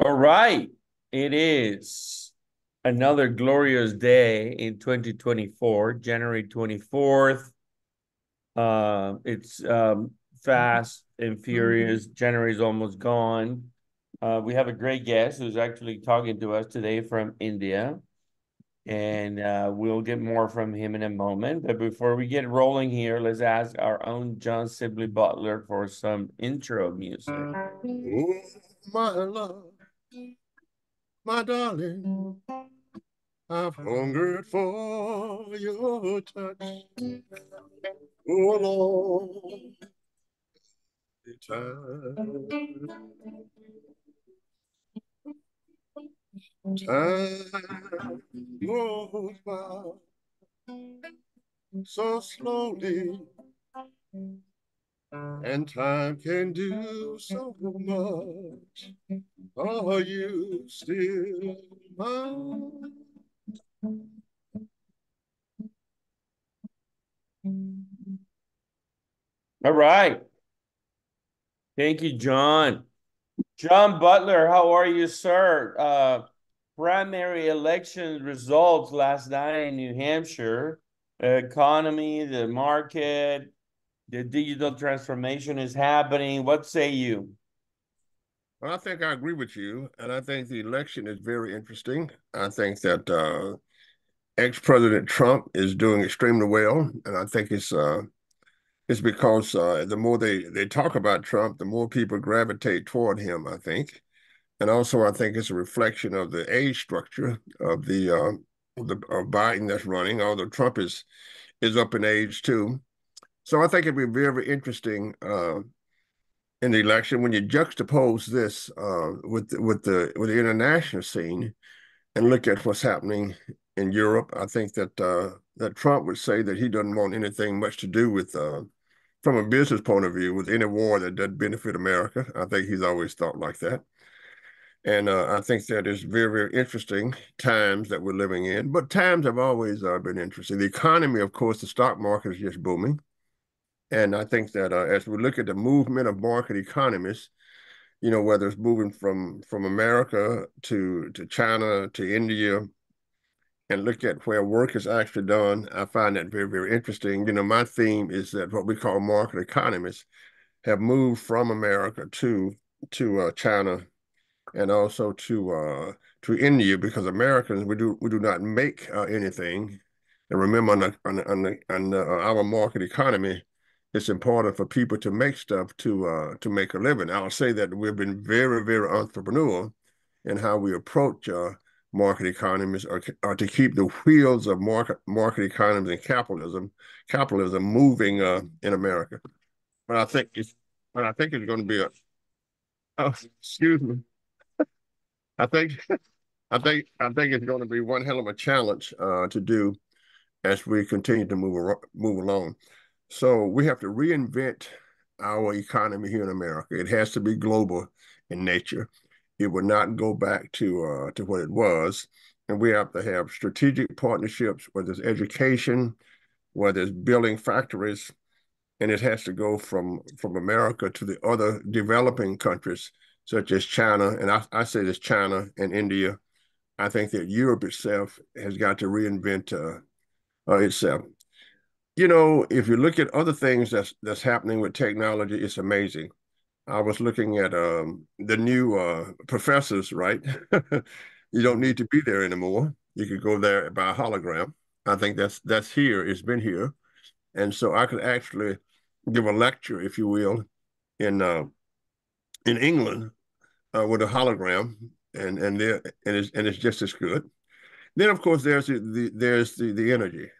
All right. It is another glorious day in 2024, January 24th. It's fast and furious. January is almost gone. We have a great guest who's actually talking to us today from India, and we'll get more from him in a moment. But before we get rolling here, let's ask our own John Sibley Butler for some intro music. Oh, my love, my darling, I've hungered for your touch. Oh, long time goes by so slowly, and time can do so much. Are you still mine? All right. Thank you, John. John Butler, how are you, sir? Primary election results last night in New Hampshire. Economy, the market, the digital transformation is happening. What say you? Well, I think I agree with you, and I think the election is very interesting. I think that ex-President Trump is doing extremely well, and I think it's because the more they talk about Trump, the more people gravitate toward him, I think. And also, I think it's a reflection of the age structure of Biden that's running, although Trump is up in age too. So I think it'd be very interesting in the election when you juxtapose this with the international scene and look at what's happening in Europe. I think that Trump would say that he doesn't want anything much to do with, from a business point of view, with any war that doesn't benefit America. I think he's always thought like that. And I think that is very, very interesting times that we're living in. But times have always been interesting. The economy, of course, the stock market is just booming. And I think that as we look at the movement of market economies, whether it's moving from America to China to India, and look at where work is actually done, I find that very, very interesting. My theme is that what we call market economies have moved from America to China and also to India, because Americans we do not make anything. And remember, on our market economy, it's important for people to make stuff to make a living. I'll say that we've been very, very entrepreneurial in how we approach market economies, or to keep the wheels of market economies and capitalism moving in America. But I think it's but I think it's going to be a oh, excuse me. I think I think it's going to be one hell of a challenge to do as we continue to move along. So we have to reinvent our economy here in America. It has to be global in nature. It will not go back to what it was, and we have to have strategic partnerships, whether it's education, whether it's building factories, and it has to go from America to the other developing countries, such as China. And I say this: China and India. I think that Europe itself has got to reinvent itself. If you look at other things that's happening with technology, it's amazing. I was looking at the new professors, right? You don't need to be there anymore. You could go there by hologram. I think that's here. It's been here, and so I could actually give a lecture, if you will, in uh, in England with a hologram, and it's just as good. Then, of course, there's the energy.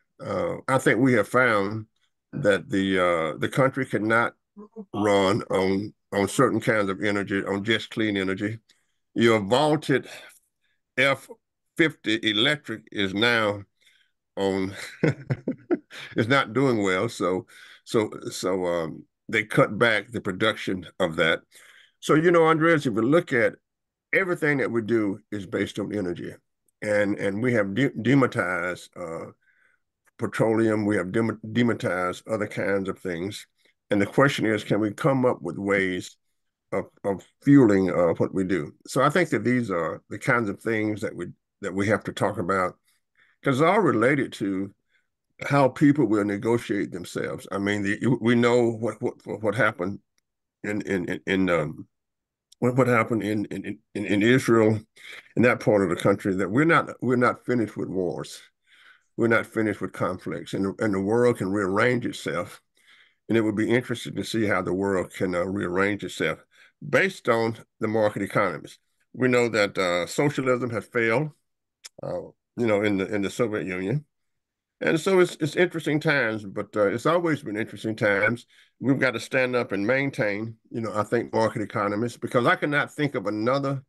I think we have found that the country cannot run on certain kinds of energy, on just clean energy. Your vaulted F50 electric is now on is not doing well. So they cut back the production of that. So Andres, if we look at everything that we do is based on energy, and we have demonetized petroleum, we have demonetized other kinds of things, and the question is, can we come up with ways of fueling what we do. So I think that these are the kinds of things that we have to talk about because it's all related to how people will negotiate themselves. I mean, we know what happened in what happened in Israel, in that part of the country, that we're not finished with wars. We're not finished with conflicts, and the world can rearrange itself. And it would be interesting to see how the world can rearrange itself based on the market economies. We know that socialism has failed, uh, in the Soviet Union. And so it's interesting times, but it's always been interesting times. We've got to stand up and maintain, I think market economies because I cannot think of another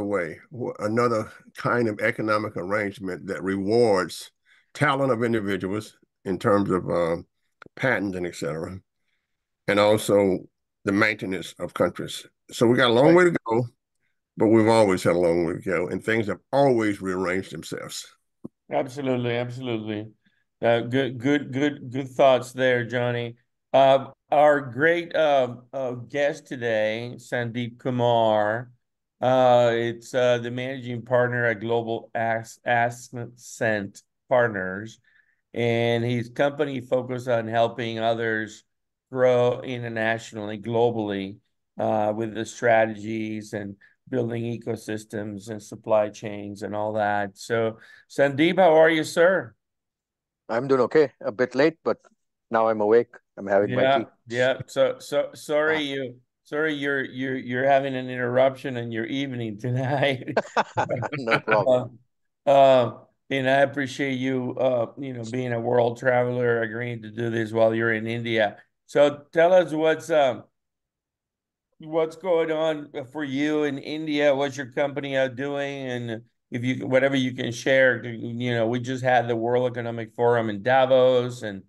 way, another kind of economic arrangement that rewards talent of individuals in terms of patents and et cetera, and also the maintenance of countries. So we got a long Right. way to go, but we've always had a long way to go, and things have always rearranged themselves. Absolutely, absolutely. Good thoughts there, Johnny. Our great guest today, Sandeep Kumar. It's the managing partner at Global Ascent Partners, and his company focused on helping others grow internationally, globally, with the strategies and building ecosystems and supply chains and all that. So, Sandeep, how are you, sir? I'm doing okay. A bit late, but now I'm awake. I'm having my Yeah, tea. yeah. So sorry Ah, you're having an interruption in your evening tonight. no problem. Uh, uh, and I appreciate you being a world traveler, agreeing to do this while you're in India. So tell us what's going on for you in India? What's your company out doing? And if you whatever you can share, we just had the World Economic Forum in Davos and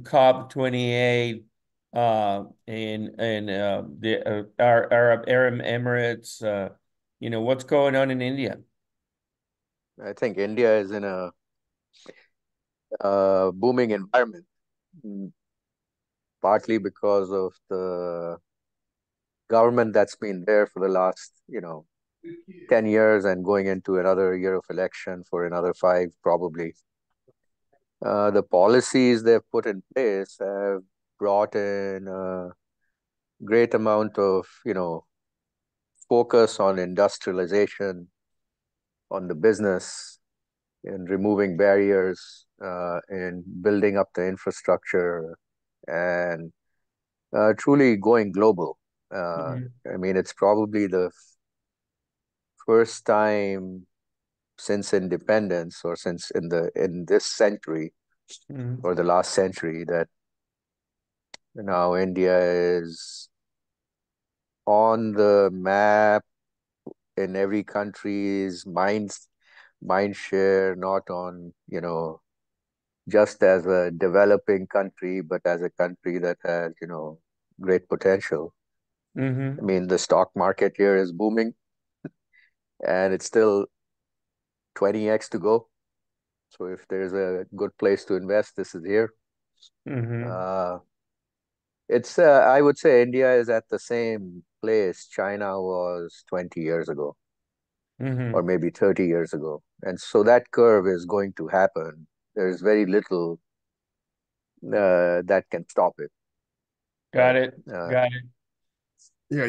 COP 28 and the Arab Emirates. What's going on in India? I think India is in a booming environment, mm, partly because of the government that's been there for the last, 10 years and going into another year of election for another five, probably. The policies they've put in place have brought in a great amount of, focus on industrialization, on the business, in removing barriers, in building up the infrastructure, and truly going global. Mhm, I mean, it's probably the first time since independence, or since in this century mhm, or the last century, that now India is on the map in every country's mind share, not on, just as a developing country, but as a country that has, great potential. I mhm, mean, the stock market here is booming and it's still 20x to go. So if there's a good place to invest, this is here. mhm, Uh, I would say India is at the same place China was 20 years ago, or mhm. maybe 30 years ago. And so that curve is going to happen. There's very little that can stop it, Got right? it. Uh, Got it. Yeah,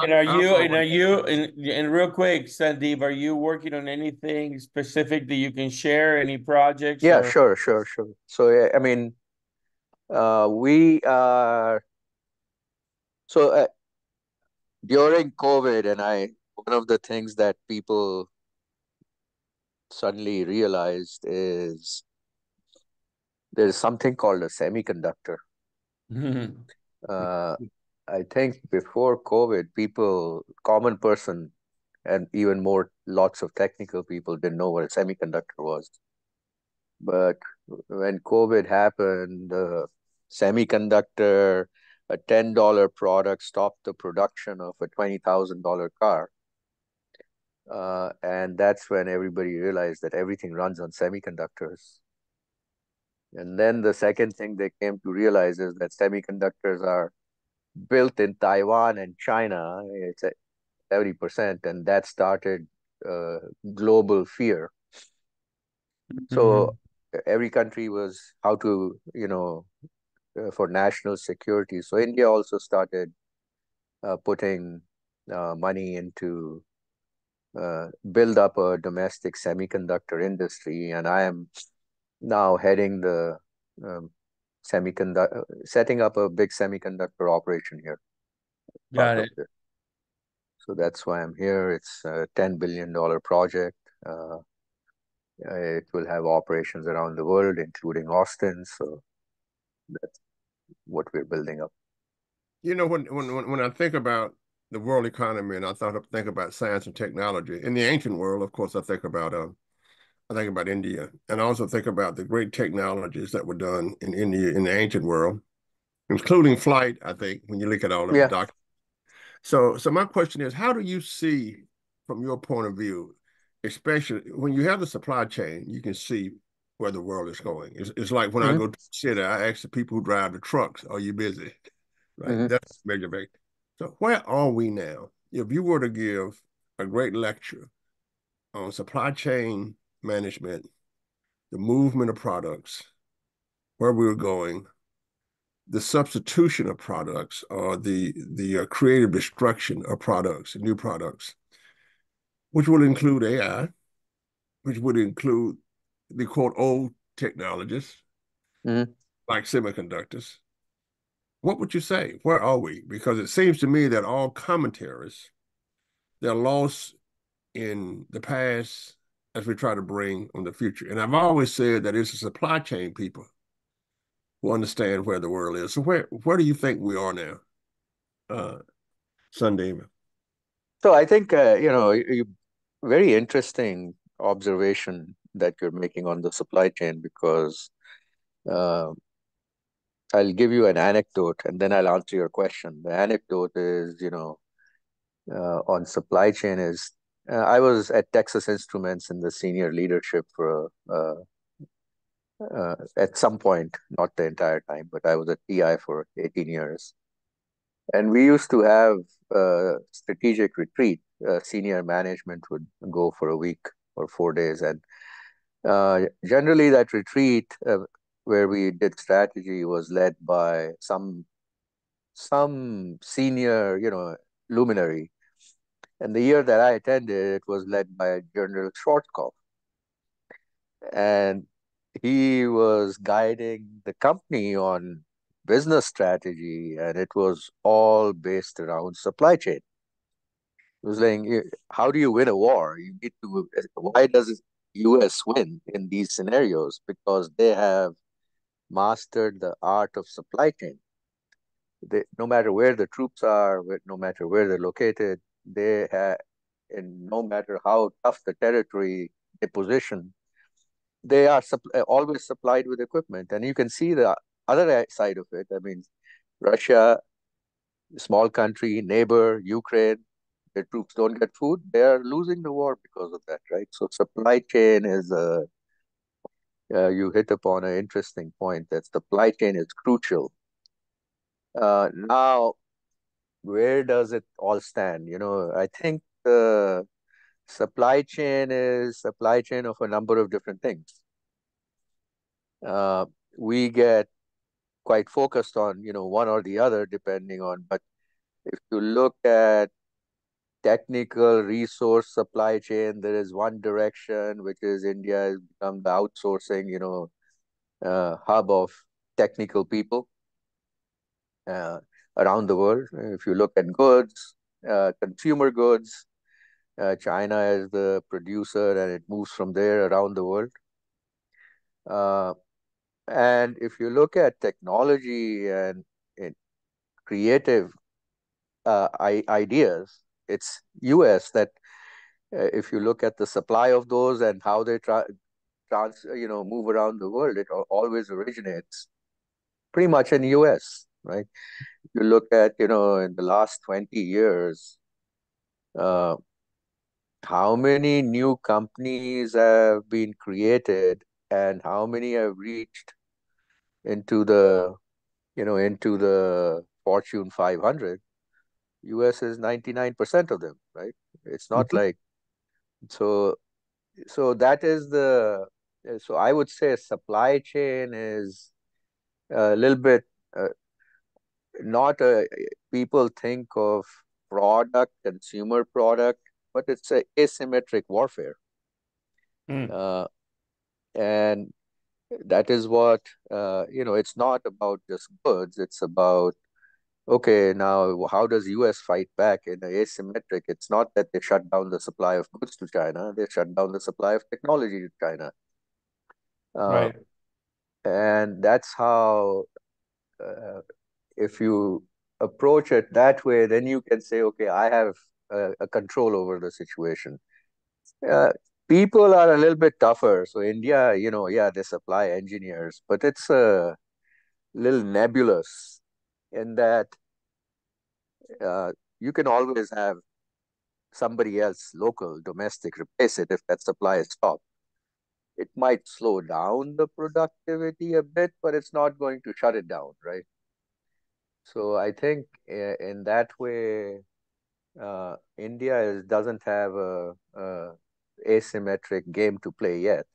And are I've you and always are you and real quick, Sandeep, are you working on anything specific that you can share? Any projects yeah, or? sure, sure, sure. So, I mean, we are, so during COVID, one of the things that people suddenly realized is there's something called a semiconductor. Mhm, Uh, I think before COVID, common person, and even more, lots of technical people didn't know what a semiconductor was. But when COVID happened, the semiconductor, a $10 product stopped the production of a $20,000 car. And that's when everybody realized that everything runs on semiconductors. And then the second thing they came to realize is that semiconductors are built in Taiwan and China. It's at 70%, and that started global fear. So Mhm. every country was how to, for national security. So India also started putting money into build up a domestic semiconductor industry, and I am now heading the um, semiconductor, setting up a big semiconductor operation here, part Got of it. it. So that's why I'm here. It's a $10 billion project. It will have operations around the world, including Austin. So that's what we're building up. You know, when I think about the world economy and think about science and technology, in the ancient world, of course, I think about India, and I also think about the great technologies that were done in India in the ancient world, including flight. I think when you look at all of the Yeah. documents. So my question is, how do you see, from your point of view, especially when you have the supply chain, you can see where the world is going. It's like when I Hmm. go to the city, I ask the people who drive the trucks, "Are you busy?" Right? Hmm. That's major big. So where are we now? If you were to give a great lecture on supply chain management, the movement of products, where we're going, the substitution of products, or the creative destruction of products, new products, which will include AI, which would include the quote old technologies Hmm. like semiconductors. What would you say? Where are we? Because it seems to me that all commentaries, they're lost in the past as we try to bring on the future. And I've always said that it's the supply chain people who understand where the world is. So where do you think we are now, uh, Sunday? So I think, very interesting observation that you're making on the supply chain because uh, I'll give you an anecdote and then I'll answer your question. The anecdote is, on supply chain is I was at Texas Instruments in the senior leadership for at some point, not the entire time, but I was at TI for 18 years. And we used to have a strategic retreat. Senior management would go for a week or 4 days. And generally, that retreat where we did strategy was led by some senior, luminary. And the year that I attended, it was led by General Schwarzkopf. And he was guiding the company on business strategy, and it was all based around supply chain. It was like, how do you win a war? You need to. Why does U.S. win in these scenarios? Because they have mastered the art of supply chain. No matter where the troops are, no matter where they're located, they have, and no matter how tough the territory they position, they are always supplied with equipment. And you can see the other side of it. I mean, Russia, small country, neighbor, Ukraine, their troops don't get food, they are losing the war because of that, right? So supply chain is you hit upon an interesting point that supply chain is crucial. Now, where does it all stand? I think the supply chain is supply chain of a number of different things. We get quite focused on one or the other depending on, but if you look at technical resource supply chain, there is one direction, which is India has become the outsourcing hub of technical people uh, around the world. If you look at goods, consumer goods, China is the producer and it moves from there around the world. Uh, and if you look at technology and creative ideas, it's US that if you look at the supply of those and how they move around the world, it always originates pretty much in US, right? You look at, in the last 20 years, uh, how many new companies have been created and how many have reached into the into the Fortune 500, US is 99% of them, right? It's not Mhm. like so. So that is the so I would say supply chain is a little bit uh, not a people think of product, consumer product, but it's a asymmetric warfare. Mm. Uh, and that is what it's not about just goods, it's about okay, now how does US fight back in asymmetric? It's not that they shut down the supply of goods to China, they shut down the supply of technology to China. uh, Right. and that's how uh, if you approach it that way, then you can say okay, I have a control over the situation. uh, People are a little bit tougher, so India, yeah, they supply engineers, but it's a little nebulous in that you can always have somebody else, local, domestic, replace it if that supply is stopped. It might slow down the productivity a bit, but it's not going to shut it down, right? So I think in that way, India doesn't have a asymmetric game to play yet.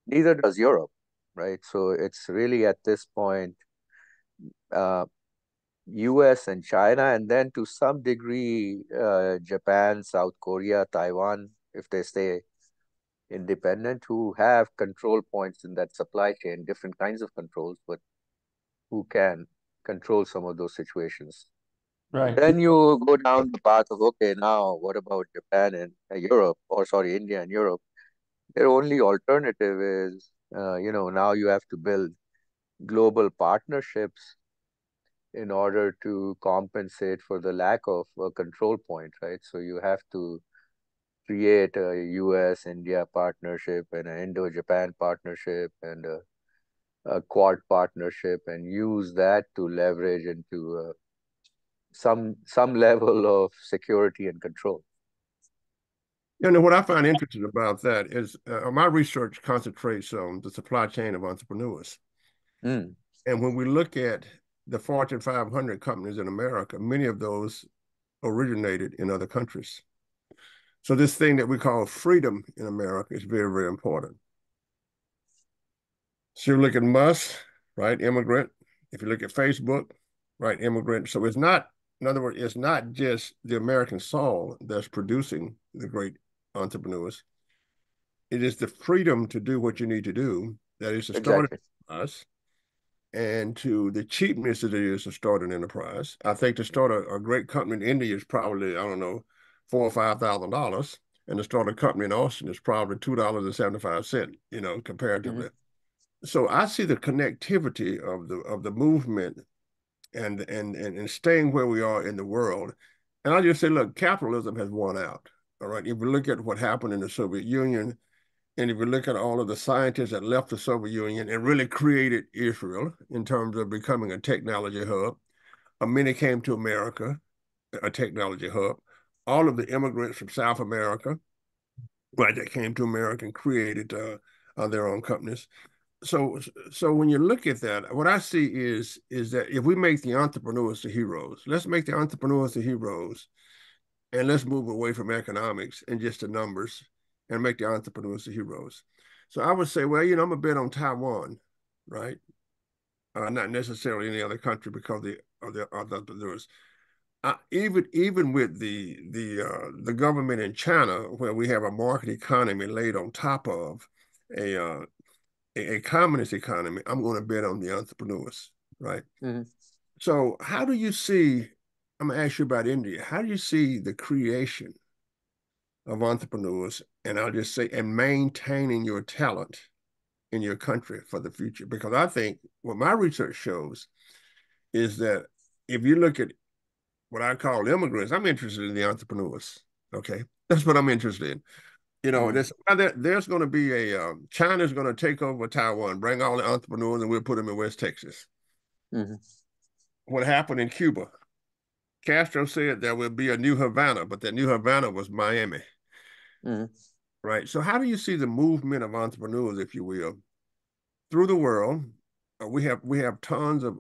Neither does Europe, right? So it's really at this point, uh, US and China, and then to some degree, Japan, South Korea, Taiwan, if they stay independent, who have control points in that supply chain, different kinds of controls, but who can control some of those situations. Right. Then you go down the path of, okay, now what about Japan and Europe, or sorry, India and Europe? Their only alternative is, now you have to build global partnerships in order to compensate for the lack of a control point, right? So you have to create a US India partnership and an Indo Japan partnership and a Quad partnership and use that to leverage into some level of security and control. What I find interesting about that is my research concentrates on the supply chain of entrepreneurs. Mm, And when we look at the Fortune 500 companies in America, many of those originated in other countries. So this thing that we call freedom in America is very, very important. So you look at Musk, right, immigrant. If you look at Facebook, right, immigrant. So it's not, in other words, it's not just the American soul that's producing the great entrepreneurs. It is the freedom to do what you need to do that is to start exactly. an enterprise and to the cheapness it is to start an enterprise. I think to start a great company in India is probably, I don't know, $4,000 or $5,000. And to start a company in Austin is probably $2.75, Mm-hmm. comparatively. So I see the connectivity of the movement and staying where we are in the world. And I just say, look, capitalism has won out. All right. If we look at what happened in the Soviet Union, and if you look at all of the scientists that left the Soviet Union and really created Israel in terms of becoming a technology hub, many came to America, a technology hub. All of the immigrants from South America, right, that came to America and created their own companies. So, so when you look at that, what I see is that if we make the entrepreneurs the heroes, let's make the entrepreneurs the heroes, and let's move away from economics and just the numbers and make the entrepreneurs the heroes. So I would say, well, I'm a bit on Taiwan, right? Not necessarily any other country because the entrepreneurs. Even with the government in China, where we have a market economy laid on top of a a communist economy, I'm going to bet on the entrepreneurs, right? Mm-hmm. So how do you see? I'm going to ask you about India. How do you see the creation of entrepreneurs, and I'll just say, and maintaining your talent in your country for the future? Because I think what my research shows is that if you look at what I call immigrants, I'm interested in the entrepreneurs. Okay, that's what I'm interested in. Mm-hmm. There's going to be China's going to take over Taiwan, bring all the entrepreneurs, and we'll put them in West Texas. Mm-hmm. What happened in Cuba? Castro said there will be a new Havana, but that new Havana was Miami. Mm-hmm. Right. So how do you see the movement of entrepreneurs, if you will, through the world? we have tons of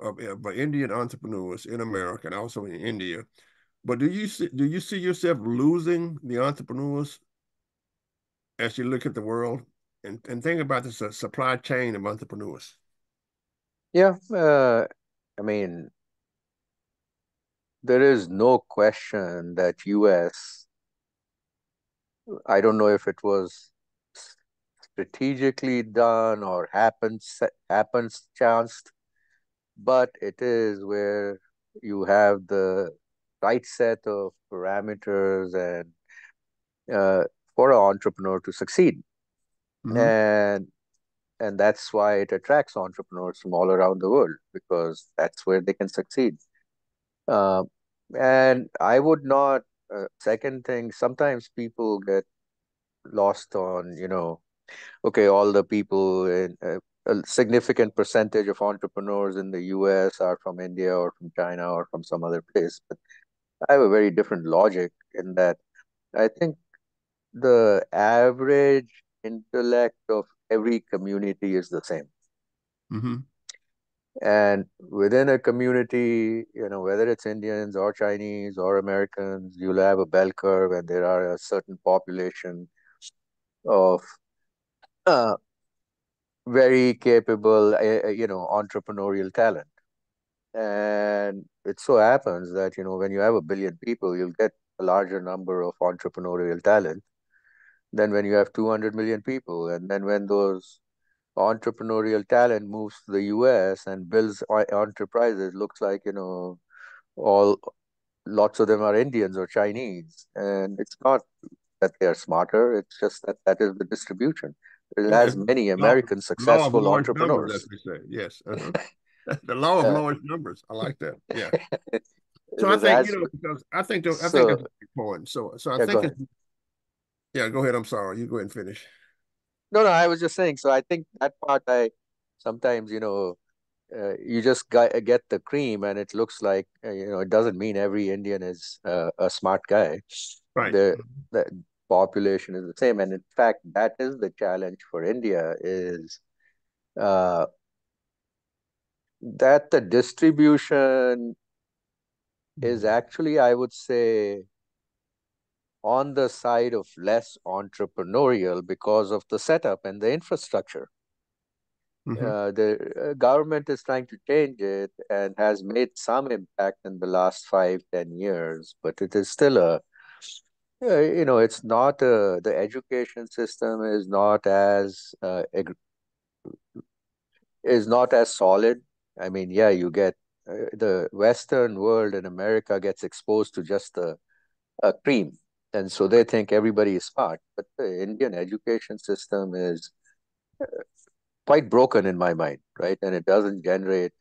Indian entrepreneurs in America and also in India. But do you see yourself losing the entrepreneurs as you look at the world and think about this supply chain of entrepreneurs? Yeah, I mean, there is no question that US, I don't know if it was strategically done or happens chanced, but it is where you have the right set of parameters and for an entrepreneur to succeed. Hmm. And and that's why it attracts entrepreneurs from all around the world because that's where they can succeed. Uh, and I would not. Second thing, sometimes people get lost on, okay, all the people in a significant percentage of entrepreneurs in the US are from India or from China or from some other place. But I have a very different logic in that I think the average intellect of every community is the same. Hmm. And within a community, whether it's Indians or Chinese or Americans, you'll have a bell curve, and there are a certain population of uh, very capable, entrepreneurial talent. And it so happens that, when you have a billion people, you'll get a larger number of entrepreneurial talent than when you have 200 million people. And then when those entrepreneurial talent moves to the US and builds enterprises, looks like, all lots of them are Indians or Chinese. And it's not that they are smarter, it's just that that is the distribution. It has It's many law, American law of successful large numbers, as entrepreneurs. we say. Yes. The law of Uh, large numbers. I like that. Yeah. So I it think, has because I think so that's a good point. So I yeah, go think ahead. it's, yeah, go ahead. I'm sorry. You go ahead and finish. No, I was just saying. So I think that part I sometimes, you just get the cream and it looks like, it doesn't mean every Indian is a smart guy. Right. The population is the same. And in fact, that is the challenge for India is uh, that the distribution is actually, I would say, on the side of less entrepreneurial because of the setup and the infrastructure. Hmm. The government is trying to change it and has made some impact in the last 5, 10 years, but it is still it's not the education system is not as solid. I mean, yeah, you get the Western world in America gets exposed to just the cream, and so they think everybody is smart. But the Indian education system is quite broken in my mind, right? And it doesn't generate.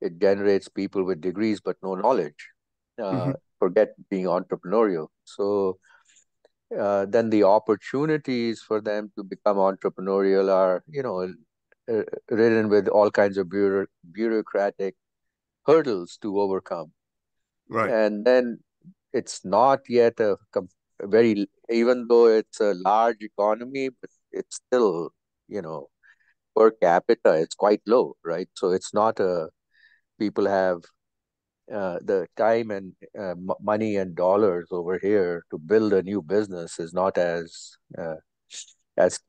It generates people with degrees but no knowledge. Hmm. Forget being entrepreneurial. So then the opportunities for them to become entrepreneurial are, ridden with all kinds of bureaucratic hurdles to overcome. Right. And then it's not yet very, even though it's a large economy, but it's still, you know, per capita, it's quite low, right? So it's not people have the time and money and dollars over here to build a new business is not as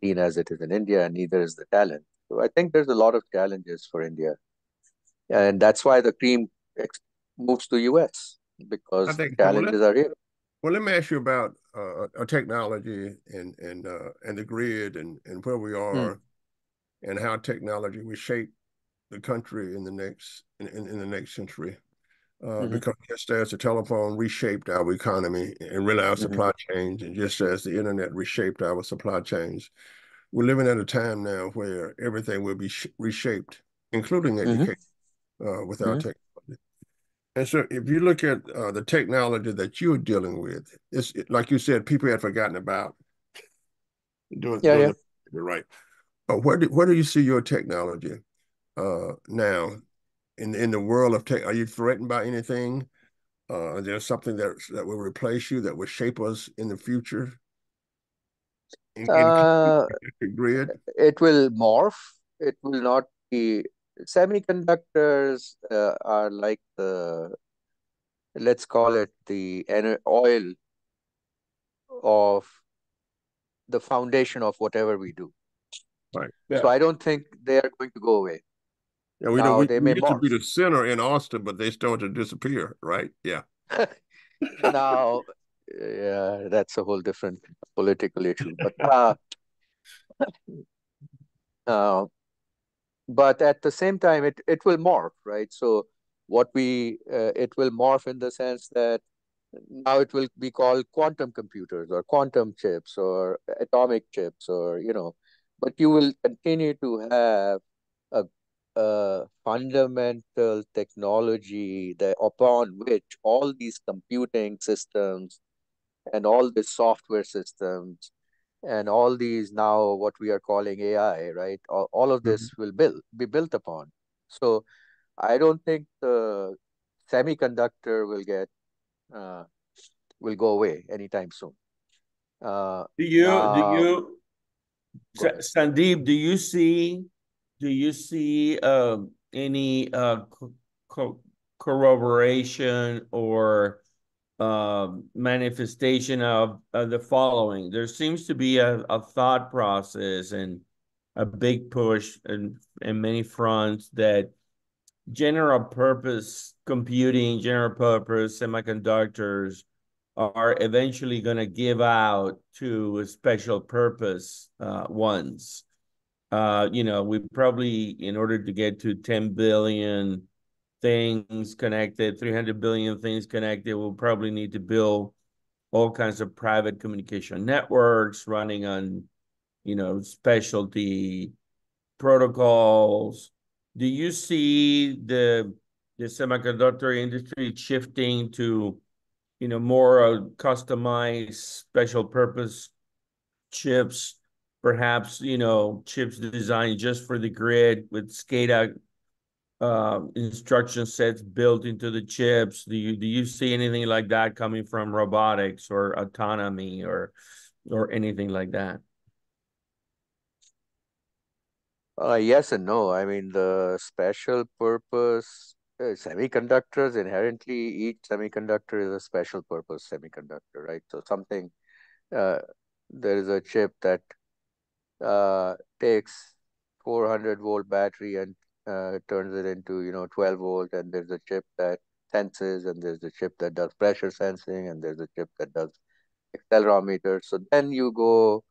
keen as it is in India, and neither is the talent. So I think there's a lot of challenges for India, and that's why the cream ex- moves to US I because the think so. challenges are here. Well, let me ask you about technology and the grid and where we Mm, are and how technology will shape the country in the next century. hmm Because just as the telephone reshaped our economy and really our hmm supply chains, and just as the internet reshaped our supply chains, we're living at a time now where everything will be reshaped, including hmm education, with our hmm technology. And so, if you look at the technology that you're dealing with, like you said, people had forgotten about Yeah, doing yeah. it right. Where do you see your technology now in the world of tech? Are you threatened by anything? Is there something that will replace you that will shape us in the future in Uh, the grid? it will morph. It will not be. Semiconductors are like let's call it the oil of the foundation of whatever we do. Right. So Yeah. I don't think they are going to go away. Yeah, we know Now we, they we may used to be morph. the center in Austin, but they started to disappear, right? Yeah. Now, yeah, that's a whole different political issue. Uh, but at the same time, it will morph, right? So it will morph in the sense that now it will be called quantum computers or quantum chips or atomic chips or but you will continue to have a, a fundamental technology that upon which all these computing systems and all the software systems and all these now what we are calling AI, right? All of Mhm. this will be built upon. So I don't think the semiconductor uh, will go away anytime soon. Do Now, you go ahead. Sandeep, do you see any co corroboration or manifestation of the following? There seems to be a thought process and a big push in many fronts that general purpose computing, general purpose semiconductors are eventually going to give out to special purpose ones. We probably, in order to get to 10 billion things connected, 300 billion things connected, we'll probably need to build all kinds of private communication networks running on, specialty protocols. Do you see the semiconductor industry shifting to, more customized special purpose chips, perhaps, chips designed just for the grid with SCADA instruction sets built into the chips? Do you see anything like that coming from robotics or autonomy or anything like that? Yes and no. I mean, the special purpose semiconductors inherently, each semiconductor is a special purpose semiconductor, right? So uh, there is a chip that takes 400-volt battery and turns it into 12 volt, and there's a chip that senses, and there's a chip that does pressure sensing, and there's a chip that does accelerometer. So then you go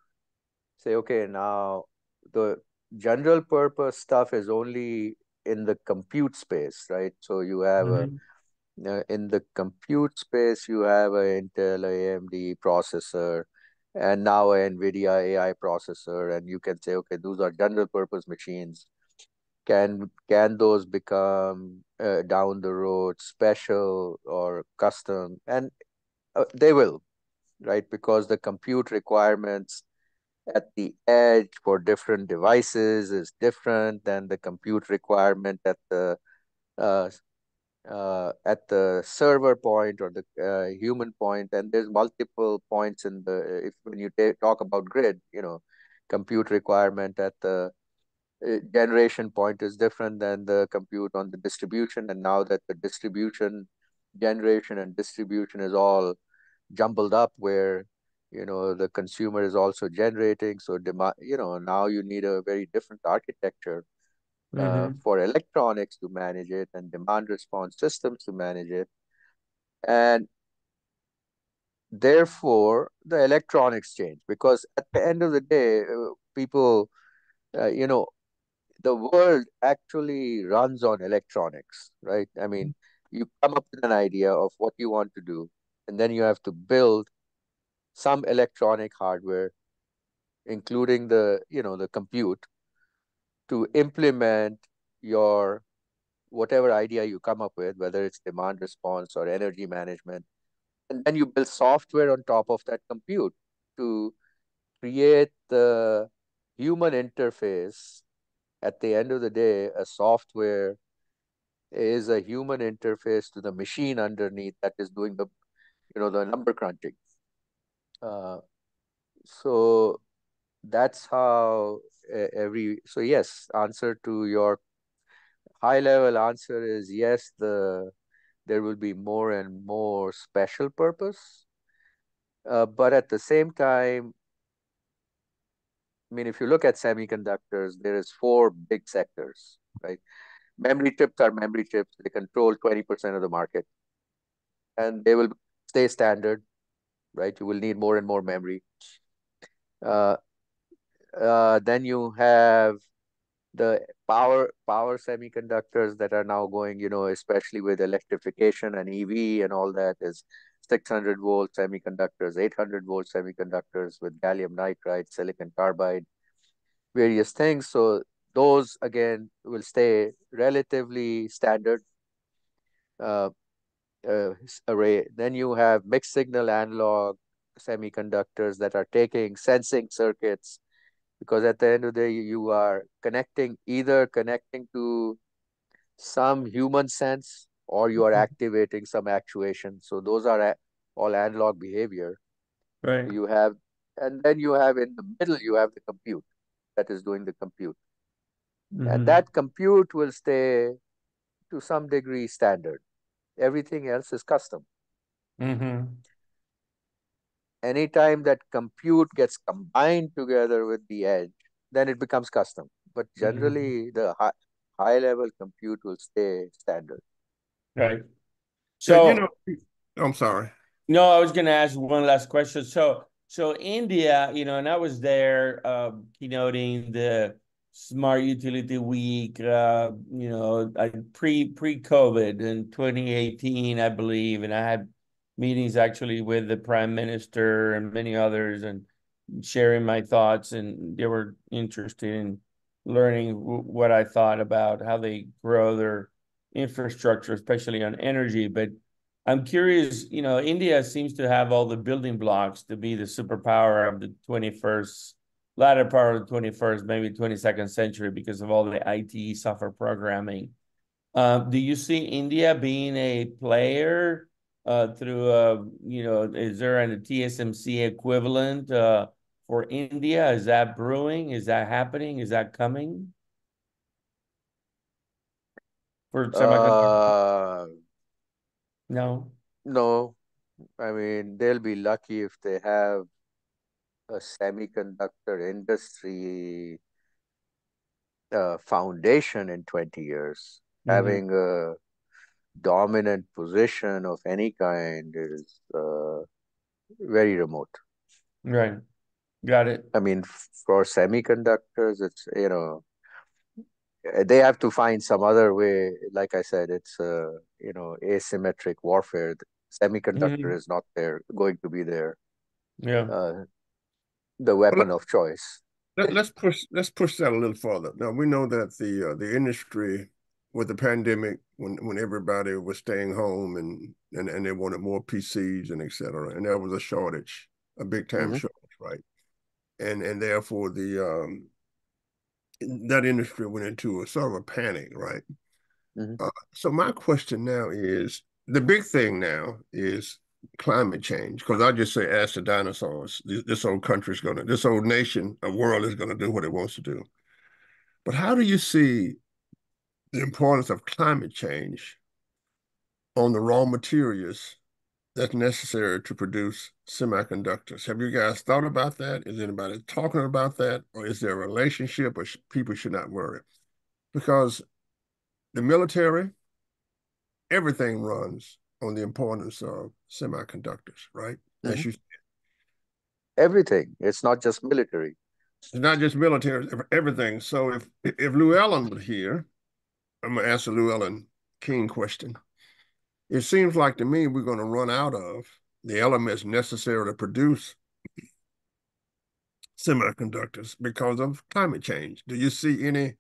say, okay, now the general purpose stuff is only in the compute space, right? So you have Mhm. in the compute space, you have a Intel AMD processor and now a NVIDIA AI processor, and you can say, okay, those are general purpose machines. Can those become down the road special or custom? And they will, right? Because the compute requirements at the edge for different devices is different than the compute requirement uh, at the server point or the human point. And there's multiple points in the if when you talk about grid, compute requirement at the generation point is different than the compute on the distribution. And now that the distribution, generation and distribution is all jumbled up, where the consumer is also generating, so demand, now you need a very different architecture Mhm. for electronics to manage it and demand response systems to manage it. And therefore, the electronics change because at the end of the day, people, you know, the world actually runs on electronics, right? I mean, you come up with an idea of what you want to do, and then you have to build some electronic hardware, including the compute, to implement your whatever idea you come up with, whether it's demand response or energy management. And then you build software on top of that compute to create the human interface. At the end of the day, a software is a human interface to the machine underneath that is doing the number crunching. Uh, so that's how every so yes, answer to your high level answer is yes, there will be more and more special purpose. But at the same time, I mean, if you look at semiconductors, there is four big sectors, right? Memory chips are memory chips. They control 20% of the market, and they will stay standard, right? You will need more and more memory. Uh, then you have the power semiconductors that are now going, especially with electrification and EV and all that, is 600-volt semiconductors, 800-volt semiconductors with gallium nitride, silicon carbide, various things. So those again will stay relatively standard uh, array. Then you have mixed signal analog semiconductors that are taking sensing circuits, because at the end of the day, you are either connecting to some human sense, or you are activating some actuation. So those are all analog behavior. Right. You have, and then you have in the middle, you have the compute that is doing the compute. And Mm-hmm. that compute will stay to some degree standard. Everything else is custom. Mm-hmm. Anytime that compute gets combined together with the edge, then it becomes custom. But Mm-hmm. generally, the high level compute will stay standard. Right. Yeah, So I'm sorry. no, I was going to ask one last question. So India, and I was there, keynoting the Smart Utility Week, pre-COVID in 2018, I believe, and I had meetings actually with the Prime Minister and many others, and sharing my thoughts, and they were interested in learning what I thought about how they grow their infrastructure, especially on energy, but I'm curious, India seems to have all the building blocks to be the superpower of the 21st, latter part of the 21st, maybe 22nd century because of all the IT software programming. Do you see India being a player through, is there a TSMC equivalent for India? Is that brewing? Is that happening? Is that coming for semiconductor? Uh, No. no, I mean, they'll be lucky if they have a semiconductor industry foundation in 20 years. Mm-hmm. Having a dominant position of any kind is very remote. Right. Got it. I mean, for semiconductors, it's, they have to find some other way. Like I said, it's, asymmetric warfare. Semiconductor Mm-hmm. is not there, going to be there, Yeah. uh, the Well, weapon of choice. let's push that a little further. Now we know that the industry with the pandemic, when everybody was staying home and they wanted more PCs and et cetera, and there was a shortage, a big time Hmm. shortage, right? And therefore the that industry went into a sort of a panic, right? Hmm. So my question now is the big thing now is climate change, because I just say ask the dinosaurs. This old country's gonna, this old nation, a world is gonna do what it wants to do. But how do you see the importance of climate change on the raw materials that's necessary to produce semiconductors? Have you guys thought about that? Is anybody talking about that? Or is there a relationship, or people should not worry? Because the military, everything runs on the importance of semiconductors, right? Hmm. As you, Everything. It's not just military. it's not just military, everything. So if Llewellyn were here, I'm gonna ask the Llewellyn King question. It seems like to me we're going to run out of the elements necessary to produce semiconductors because of climate change. Do you see any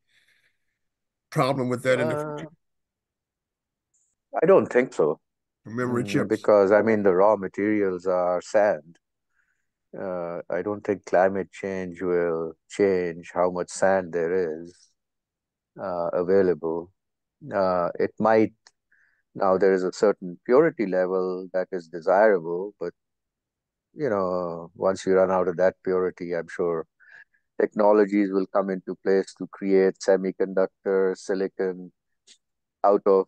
problem with that in the Uh, I don't think so. memory chips? Because I mean, the raw materials are sand. I don't think climate change will change how much sand there is available. It might, now there is a certain purity level that is desirable, but once you run out of that purity, I'm sure technologies will come into place to create semiconductor, silicon, out of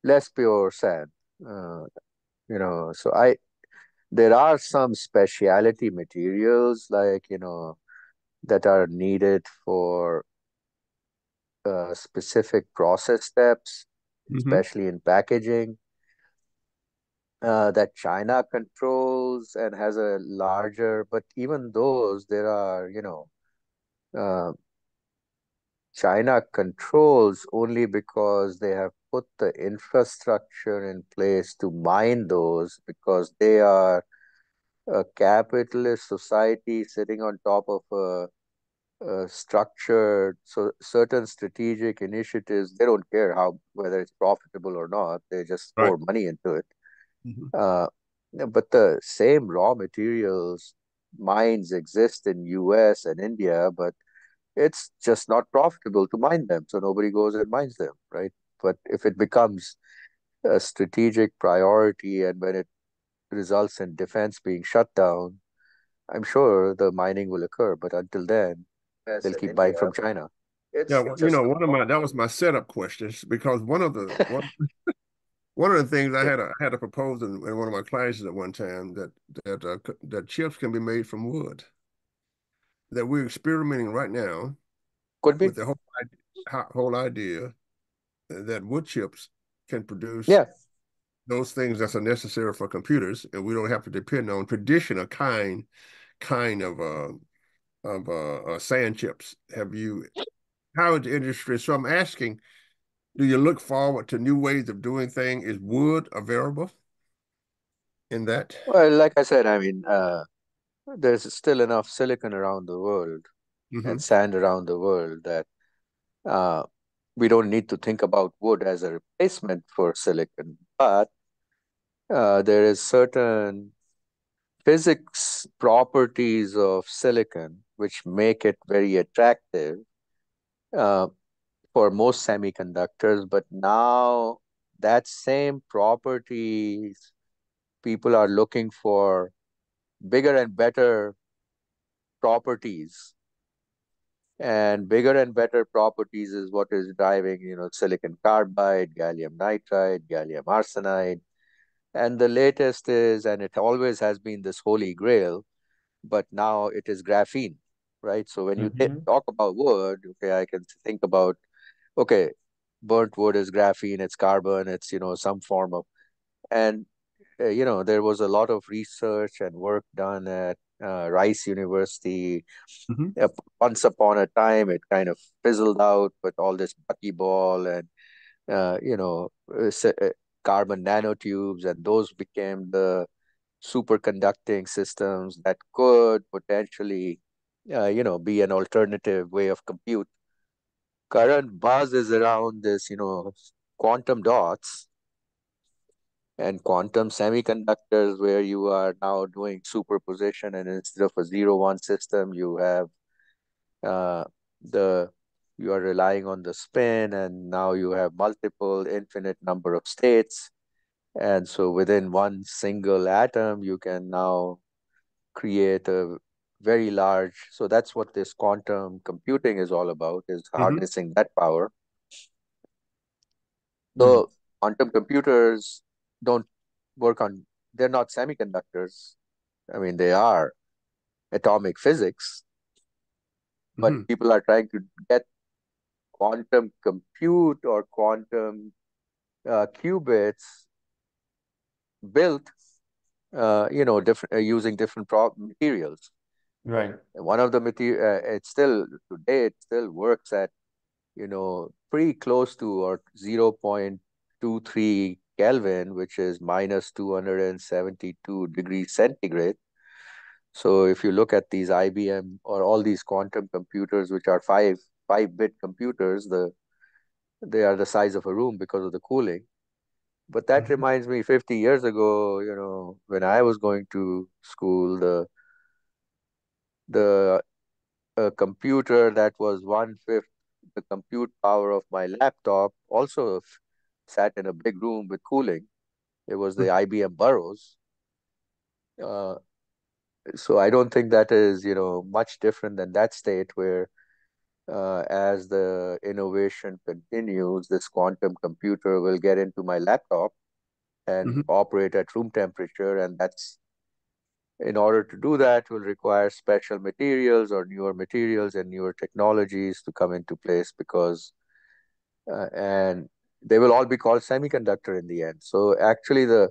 less pure sand. Uh, so there are some specialty materials like, that are needed for specific process steps, Hmm. especially in packaging, that China controls and has a larger, but even those, there are, uh, China controls only because they have put the infrastructure in place to mine those, because they are a capitalist society sitting on top of a structured, so certain strategic initiatives. They don't care how, whether it's profitable or not. They just Right. pour money into it. Hmm. Uh, but the same raw materials mines exist in US and India, but it's just not profitable to mine them. So nobody goes and mines them, right? But if it becomes a strategic priority and when it results in defense being shut down, I'm sure the mining will occur. But until then, Yes, they'll in keep buying India, from China. yeah, It's well, just not one of my that was profitable. my setup questions because one of the things Yeah. I had to propose in one of my classes at one time that chips can be made from wood. That we're experimenting right now Could be. with the whole idea that wood chips can produce Yeah. those things that are necessary for computers, and we don't have to depend on traditional kind of sand chips. Have you How is the industry? So I'm asking, do you look forward to new ways of doing things? Is wood available in that? Well, like I said, I mean, there's still enough silicon around the world and Hmm. sand around the world that uh, we don't need to think about wood as a replacement for silicon. But there is certain physics properties of silicon which make it very attractive uh, for most semiconductors. But now that same properties, people are looking for bigger and better properties. And bigger and better properties is what is driving, silicon carbide, gallium nitride, gallium arsenide. And the latest is, and it always has been this holy grail, but now it is graphene, right? So when you Mm-hmm. talk about wood, okay, I can think about, okay, burnt wood is graphene, it's carbon, it's, some form of, and, there was a lot of research and work done at Rice University. Hmm. uh, Once upon a time, it kind of fizzled out, but all this buckyball and, uh, you know, uh, s- uh, carbon nanotubes, and those became the superconducting systems that could potentially, be an alternative way of compute. Current buzz is around this, quantum dots and quantum semiconductors, where you are now doing superposition, and instead of a 0-1 system, you have uh, the you are relying on the spin, and now you have multiple infinite number of states. And so within one single atom, you can now create a very large. So that's what this quantum computing is all about, is Hmm. harnessing that power. Hmm. So quantum computers don't work on, they're not semiconductors. I mean, they are atomic physics, but Hmm. people are trying to get quantum compute or quantum qubits built, different using different materials. Right. And one of the material, it still today it still works at, pretty close to or 0.23 Kelvin, which is minus 272 degrees centigrade. So if you look at these IBM or all these quantum computers, which are five-bit computers, they are the size of a room because of the cooling. But that Hmm. reminds me, 50 years ago, when I was going to school, the a computer that was one-fifth the compute power of my laptop also sat in a big room with cooling. It was the IBM Burroughs. So I don't think that is, much different than that state where as the innovation continues, this quantum computer will get into my laptop and Mm-hmm. operate at room temperature. And that's, in order to do that, will require special materials and newer technologies to come into place because, and they will all be called semiconductor in the end. So actually, the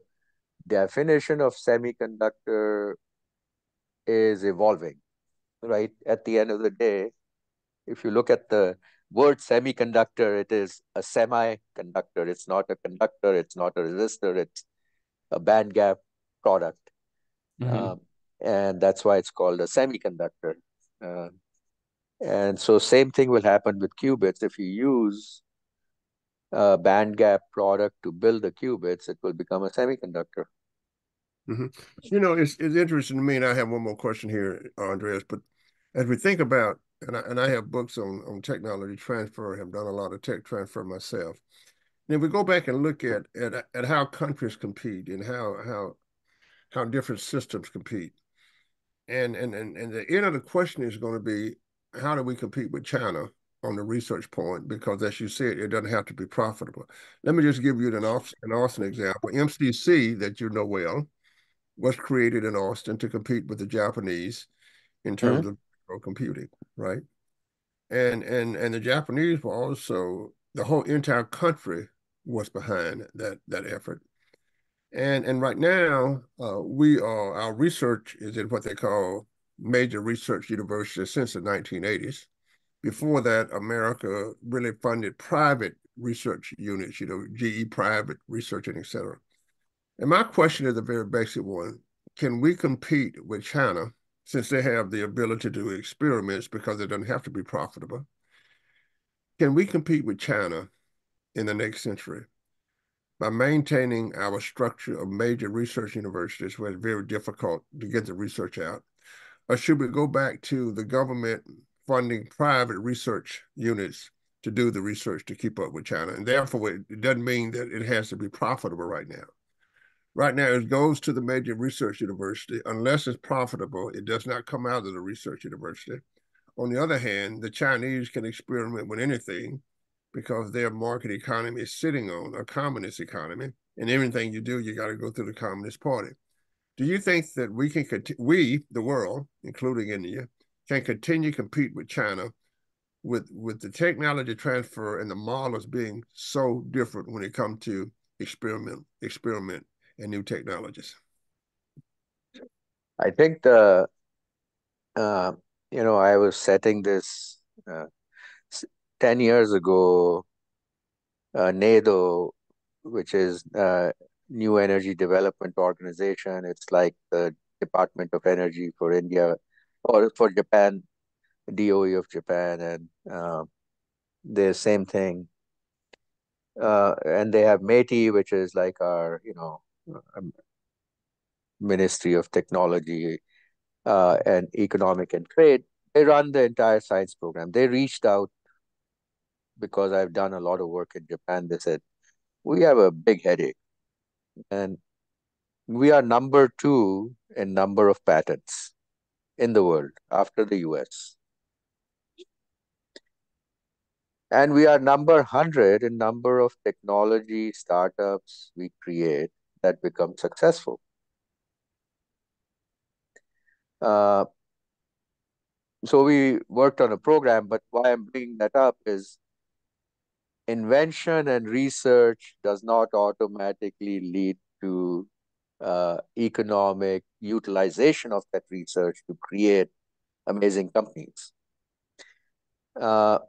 definition of semiconductor is evolving, right? At the end of the day, if you look at the word semiconductor, it is a semi-conductor. It's not a conductor, it's not a resistor, it's a band gap product. Mm-hmm. Um, and that's why it's called a semiconductor. Uh, and so same thing will happen with qubits. If you use a band gap product to build the qubits, it will become a semiconductor. Mm-hmm. You know, it's interesting to me, and I have one more question here, Andreas. But as we think about, and I have books on technology transfer, I have done a lot of tech transfer myself. And if we go back and look at how countries compete and how different systems compete, and the end of the question is going to be, how do we compete with China on the research point? Because as you said, it doesn't have to be profitable. Let me just give you an awesome example. MCC, that you know well, was created in Austin to compete with the Japanese in terms Mhm. of computing, right? And the Japanese were also, the whole entire country was behind that effort. And right now, our research is in what they call major research universities since the 1980s. Before that, America really funded private research units, GE private research, and et cetera. And my question is a very basic one. Can we compete with China since they have the ability to do experiments because it doesn't have to be profitable? Can we compete with China in the next century by maintaining our structure of major research universities where it's very difficult to get the research out? Or should we go back to the government funding private research units to do the research to keep up with China? And therefore, it doesn't mean that it has to be profitable right now. Right now, it goes to the major research university. Unless it's profitable, it does not come out of the research university. On the other hand, the Chinese can experiment with anything because their market economy is sitting on a communist economy. And everything you do, you got to go through the Communist Party. Do you think that we, the world, including India, can continue to compete with China with the technology transfer and the models being so different when it comes to experiment and new technologies? I think uh, I was setting this uh, 10 years ago, NADO, which is New Energy Development Organization. It's like the Department of Energy for India or for Japan, DOE of Japan, and the same thing. And they have METI, which is like our, Ministry of Technology and Economic and Trade. They run the entire science program. They reached out because I've done a lot of work in Japan. They said, we have a big headache and we are number two in number of patents in the world after the US. And we are number 100 in number of technology startups we create that become successful. Uh, so we worked on a program, but why I'm bringing that up is invention and research does not automatically lead to economic utilization of that research to create amazing companies. Uh,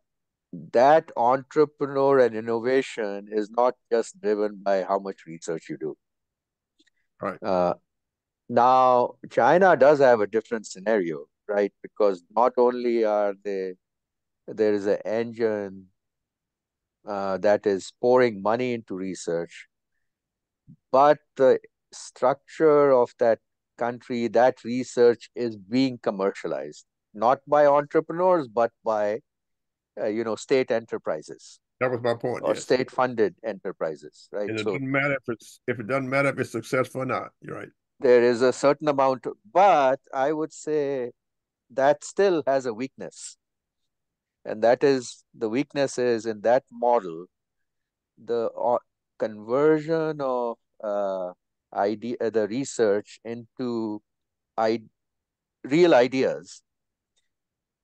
that entrepreneur and innovation is not just driven by how much research you do. Right. Uh, Now, China does have a different scenario, right? Because not only there is an engine that is pouring money into research, but the structure of that country, that research is being commercialized, not by entrepreneurs, but by state enterprises That was my point. or Yes. state-funded enterprises, right? And it So doesn't matter if it doesn't matter if it's successful or not. You're right. there is a certain amount, but I would say that still has a weakness. And that is the weakness is in that model, the conversion of the research into I real ideas.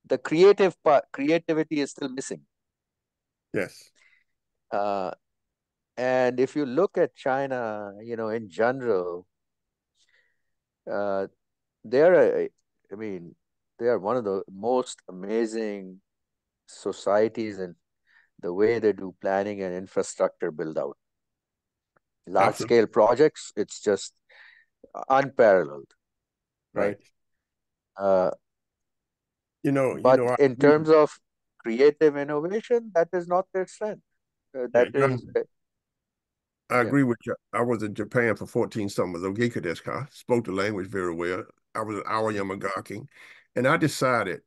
The creativity is still missing. Yes. Uh, and if you look at China, in general, uh, they're, I mean, they are one of the most amazing societies in the way they do planning and infrastructure build out. Large Absolutely. scale projects, it's just unparalleled, right? Right. Uh, You but know, I in agree. terms of creative innovation, that is not their strength. Yeah, That is, I yeah. agree with you. I was in Japan for 14 summers. Ogika desu, spoke the language very well. I was an hour Yamagaki. And I decided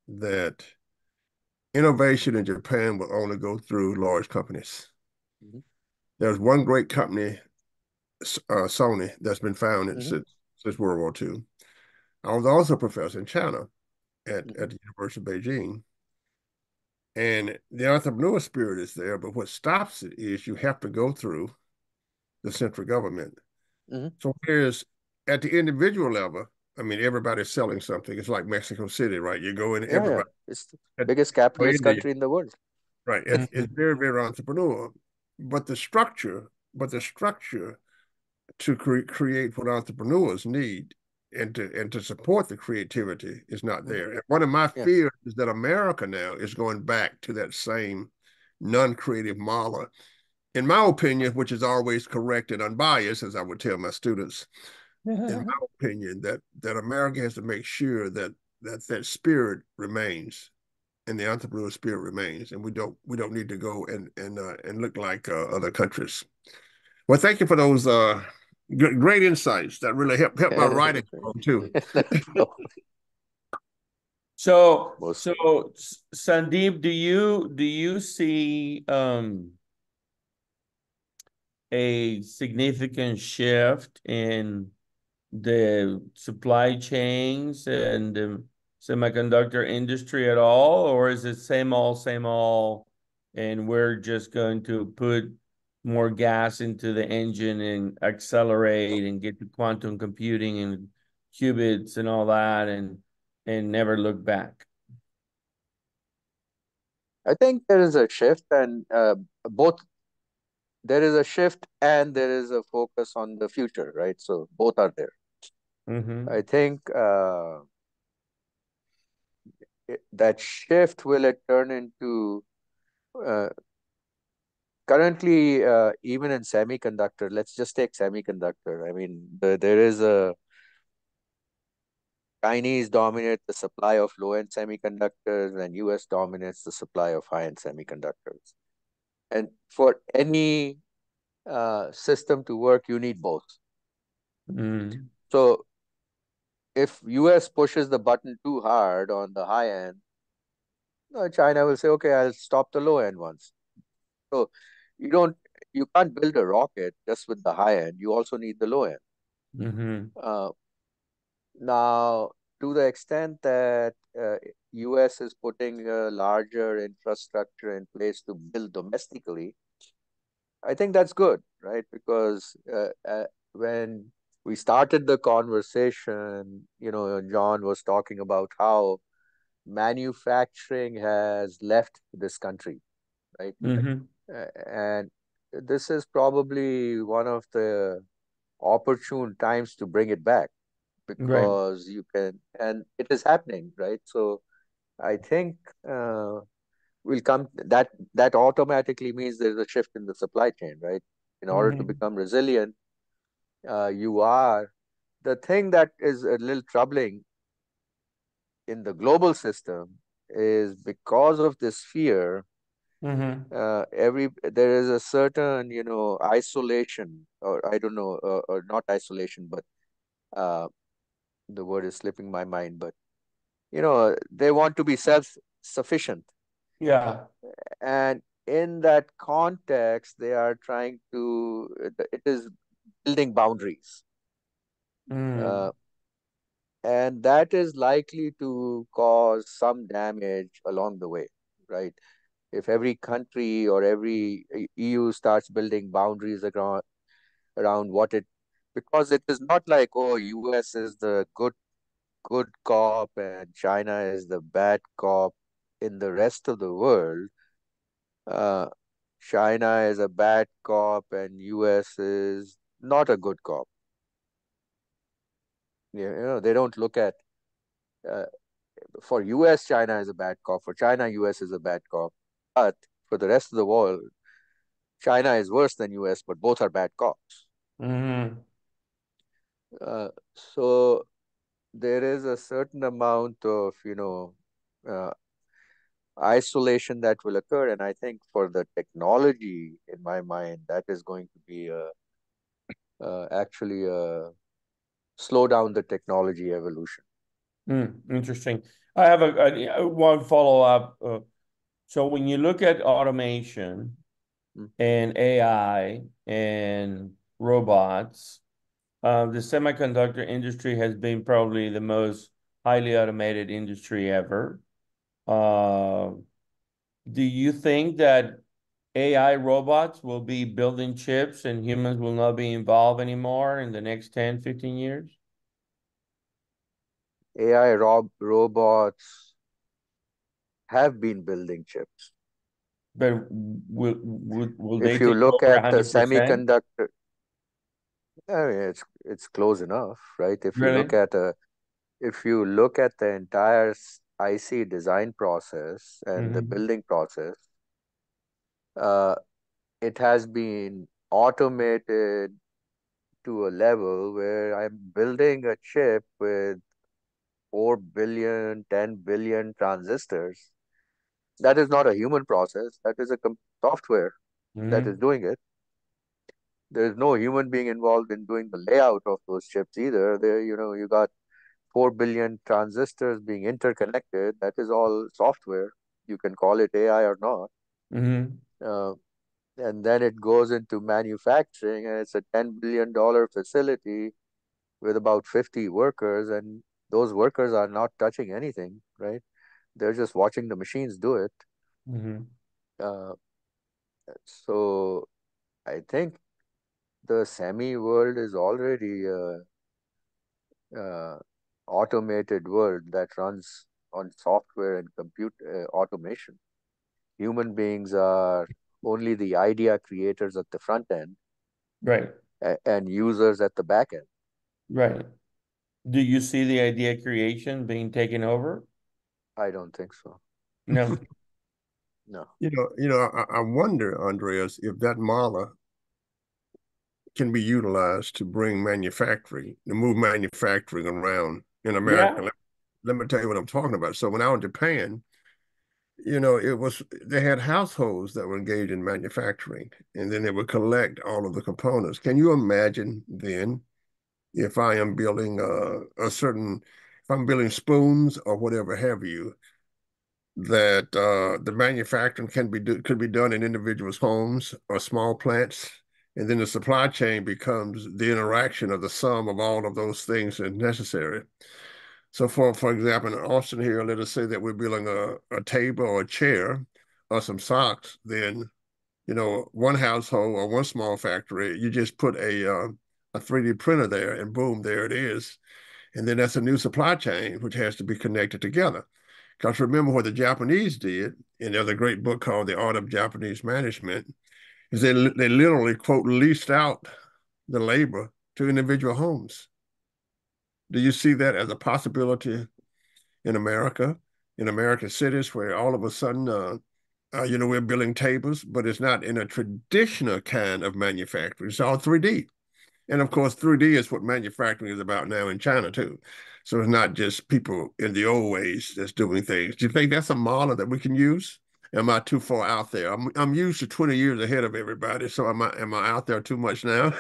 that innovation in Japan will only go through large companies. Mhm, There's one great company, Sony, that's been founded mhm, since World War II. I was also a professor in China mhm, at the University of Beijing. And the entrepreneur spirit is there, but what stops it is you have to go through the central government. mhm. So whereas at the individual level, I mean, everybody's selling something. It's like Mexico City, right? You go in, Yeah, yeah. everybody. It's the At biggest capitalist India, country in the world. right? It's Mhm. very, very entrepreneurial. But the structure to create what entrepreneurs need and to support the creativity is not Mhm. there. And one of my Yeah. fears is that America now is going back to that same non-creative model. In my opinion, which is always correct and unbiased, as I would tell my students, in my opinion, that America has to make sure that spirit remains and the entrepreneurial spirit remains, and we don't need to go and look like other countries. Well, thank you for those great insights that really help my writing along too. No problem. So, Most so Sandeep, do you see a significant shift in the supply chains and the semiconductor industry at all, or is it same all, and we're just going to put more gas into the engine and accelerate and get to quantum computing and qubits and all that and never look back? I think there is a shift, and both there is a shift and there is a focus on the future, right? So both are there. Mm-hmm. I think that shift will it turn into uh, currently even in semiconductor. Let's just take semiconductor. I mean, there is a Chinese dominate the supply of low-end semiconductors, and US dominates the supply of high-end semiconductors. And for any system to work, you need both. Mm-hmm. So if US pushes the button too hard on the high end, China will say, okay, I'll stop the low end ones. So you don't you can't build a rocket just with the high end. You also need the low end. Mm-hmm. Uh, Now, to the extent that US is putting a larger infrastructure in place to build domestically, I think that's good, right? Because when we started the conversation, John was talking about how manufacturing has left this country, right? Mm-hmm. And this is probably one of the opportune times to bring it back Right. because you can, and it is happening, right? So I think will come that automatically means there's a shift in the supply chain, right? In order to Mm-hmm. become resilient, you are the thing that is a little troubling in the global system is because of this fear. Mm-hmm. Every there is a certain isolation, or I don't know, or not isolation, but uh, the word is slipping my mind, but they want to be self-sufficient, Yeah. and in that context they are trying to it is building boundaries. Mm. uh, and that is likely to cause some damage along the way, right? If every country or every EU starts building boundaries around what it, because it is not like, oh, US is the good cop and China is the bad cop. In the rest of the world, uh, China is a bad cop and US is not a good cop. They don't look at, uh, for US, China is a bad cop. For China, US is a bad cop. But for the rest of the world, China is worse than US, but both are bad cops. Mm-hmm. So there is a certain amount of, uh, isolation that will occur. And I think for the technology, in my mind, that is going to be actually slow down the technology evolution. Interesting. I have one follow-up. So when you look at automation Mm. and AI and robots, the semiconductor industry has been probably the most highly automated industry ever. Uh, do you think that AI robots will be building chips and humans will not be involved anymore in the next 10, 15 years? AI robots have been building chips. But will they If you take look over at the 100%? semiconductor, I mean, it's close enough, right? Really? If you look at the entire IC design process and the Mm-hmm. building process, uh, it has been automated to a level where I'm building a chip with 4 billion, 10 billion transistors. That is not a human process. That is a software that is Mm-hmm. doing it. There is no human being involved in doing the layout of those chips either. You got 4 billion transistors being interconnected. That is all software. You can call it AI or not. Mm-hmm. Uh, and then it goes into manufacturing, and it's a $10 billion facility with about 50 workers, and those workers are not touching anything, right? They're just watching the machines do it. Mm-hmm. Uh, so I think the semi world is already uh, automated world that runs on software and compute automation. Human beings are only the idea creators at the front end Right. and users at the back end. Right. Do you see the idea creation being taken over? I don't think so. No. No. I wonder, Andreas, if that model can be utilized to bring manufacturing, to move manufacturing around in Yeah. America. Let me tell you what I'm talking about. So when I was in Japan, they had households that were engaged in manufacturing, and then they would collect all of the components. Can you imagine then if I am building if I'm building spoons or whatever have you, that the manufacturing could be done in individuals' homes or small plants, and then the supply chain becomes the interaction of the sum of all of those things that are necessary. So, for example, in Austin here, let us say that we're building a table or a chair or some socks. Then, one household or one small factory, you just put a 3D printer there, and boom, there it is. And then that's a new supply chain which has to be connected together. Because remember what the Japanese did, and there's a great book called The Art of Japanese Management, is they literally, quote, leased out the labor to individual homes. Do you see that as a possibility in America, in American cities, where all of a sudden, we're building tables, but it's not in a traditional kind of manufacturing. It's all 3D. And of course, 3D is what manufacturing is about now in China too. So it's not just people in the old ways that's doing things. Do you think that's a model that we can use? Am I too far out there? I'm usually 20 years ahead of everybody. So am I out there too much now?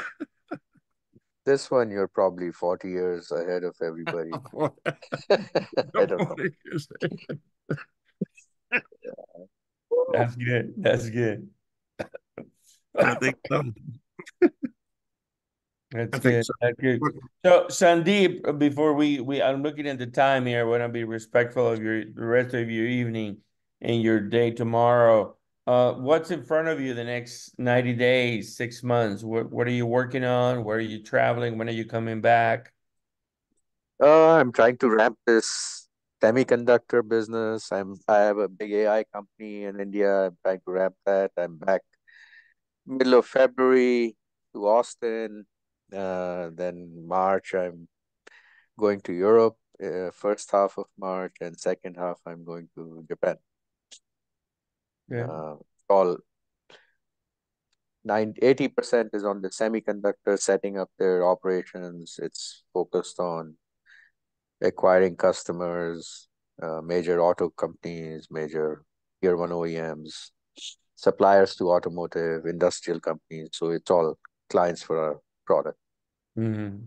This one, you're probably 40 years ahead of everybody. I don't know. 40 years. That's good. That's good. I think so. That's I think good. so. That's good. But, So Sandeep, before we I'm looking at the time here. I want to be respectful of the rest of your evening and your day tomorrow. What's in front of you the next 90 days, 6 months? What are you working on? Where are you traveling? When are you coming back? I'm trying to ramp this semiconductor business. I have a big AI company in India. I'm trying to ramp that. I'm back middle of February to Austin. Then March, I'm going to Europe. First half of March and second half, I'm going to Japan. Good. Uh, all 80% is on the semiconductor, setting up their operations. It's focused on acquiring customers, major auto companies, major tier one OEMs, suppliers to automotive, industrial companies. So it's all clients for our product. Mm-hmm.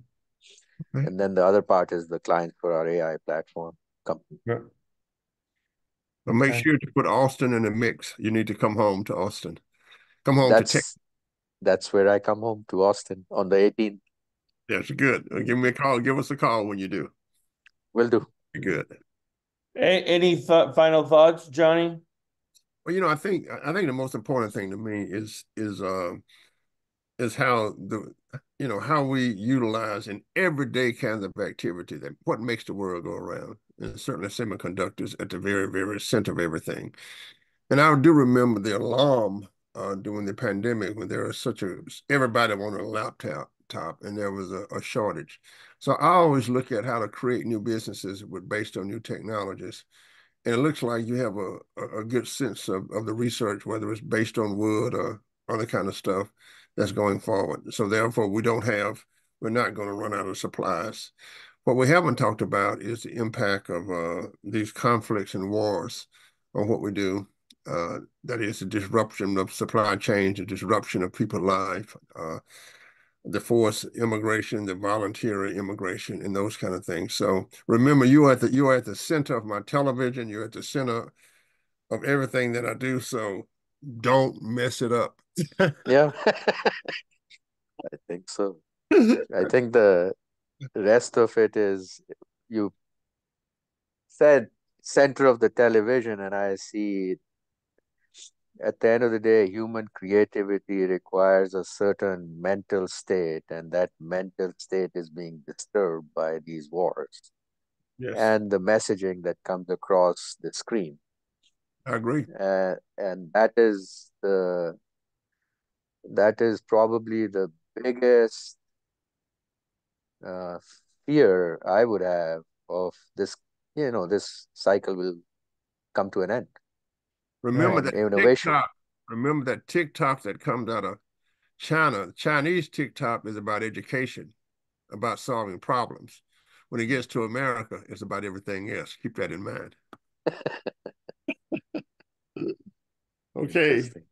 okay. And then the other part is the clients for our AI platform company. But make Okay. sure to put Austin in the mix. You need to come home to Austin. Come home to Texas. That's where I come home to Austin on the 18th. That's good. Give me a call. Give us a call when you do. Will do. Good. Any final thoughts, Johnny? Well, I think the most important thing to me is how how we utilize in everyday kinds of activity that what makes the world go around. And certainly semiconductors at the very, very center of everything. And I do remember the alarm during the pandemic when there was everybody wanted a laptop and there was a shortage. So I always look at how to create new businesses based on new technologies. And it looks like you have a good sense of the research, whether it's based on wood or other kind of stuff that's going forward. So therefore, we're not going to run out of supplies. What we haven't talked about is the impact of these conflicts and wars on what we do. That is the disruption of supply chains, the disruption of people's life, the forced immigration, the voluntary immigration, and those kind of things. So remember, you are at the center of my television. You're at the center of everything that I do. So don't mess it up. Yeah, I think so. I think the rest of it is you said center of the television, and I see at the end of the day, human creativity requires a certain mental state, and that mental state is being disturbed by these wars Yes, and the messaging that comes across the screen. I agree. And that is probably the biggest uh, fear I would have of this. This cycle will come to an end, Remember Right. and that innovation. TikTok. Remember that TikTok that comes out of China. Chinese TikTok is about education, about solving problems. When it gets to America, it's about everything else. Keep that in mind. Okay. Interesting.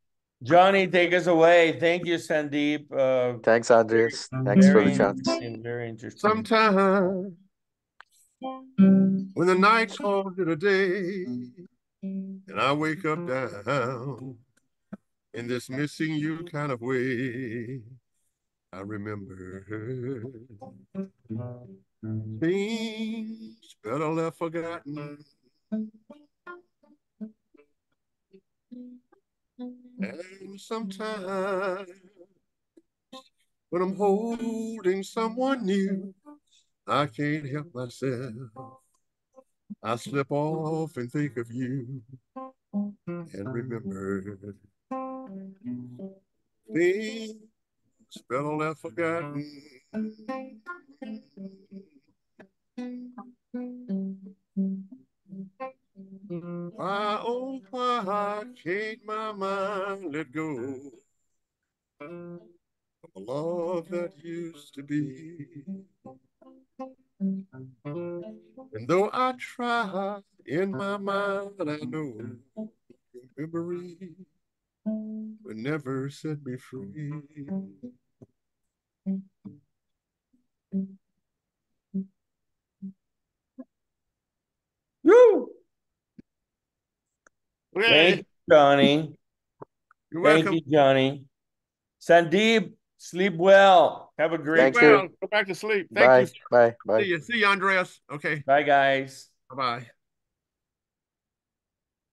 Johnny, take us away. Thank you, Sandeep. Thanks, Very, Andreas. Thanks for the very chance. interesting. Very interesting. Sometimes when the night falls to the day and I wake up down in this missing you kind of way, I remember things better left forgotten. And sometimes when I'm holding someone new, I can't help myself. I slip off and think of you and remember things better left forgotten. Why, oh, why can't my mind let go of a love that used to be? And though I try in my mind, I know your memory will never set me free. Woo! Thank Okay, you, Johnny. you're Thank welcome. you, Johnny. Sandeep, Sleep well. Have a Sleep great Thank you. well. Go back to sleep. Thank you, Bye. sir. Bye. See Bye. you. See you, Andreas. Okay. bye, guys. Bye-bye.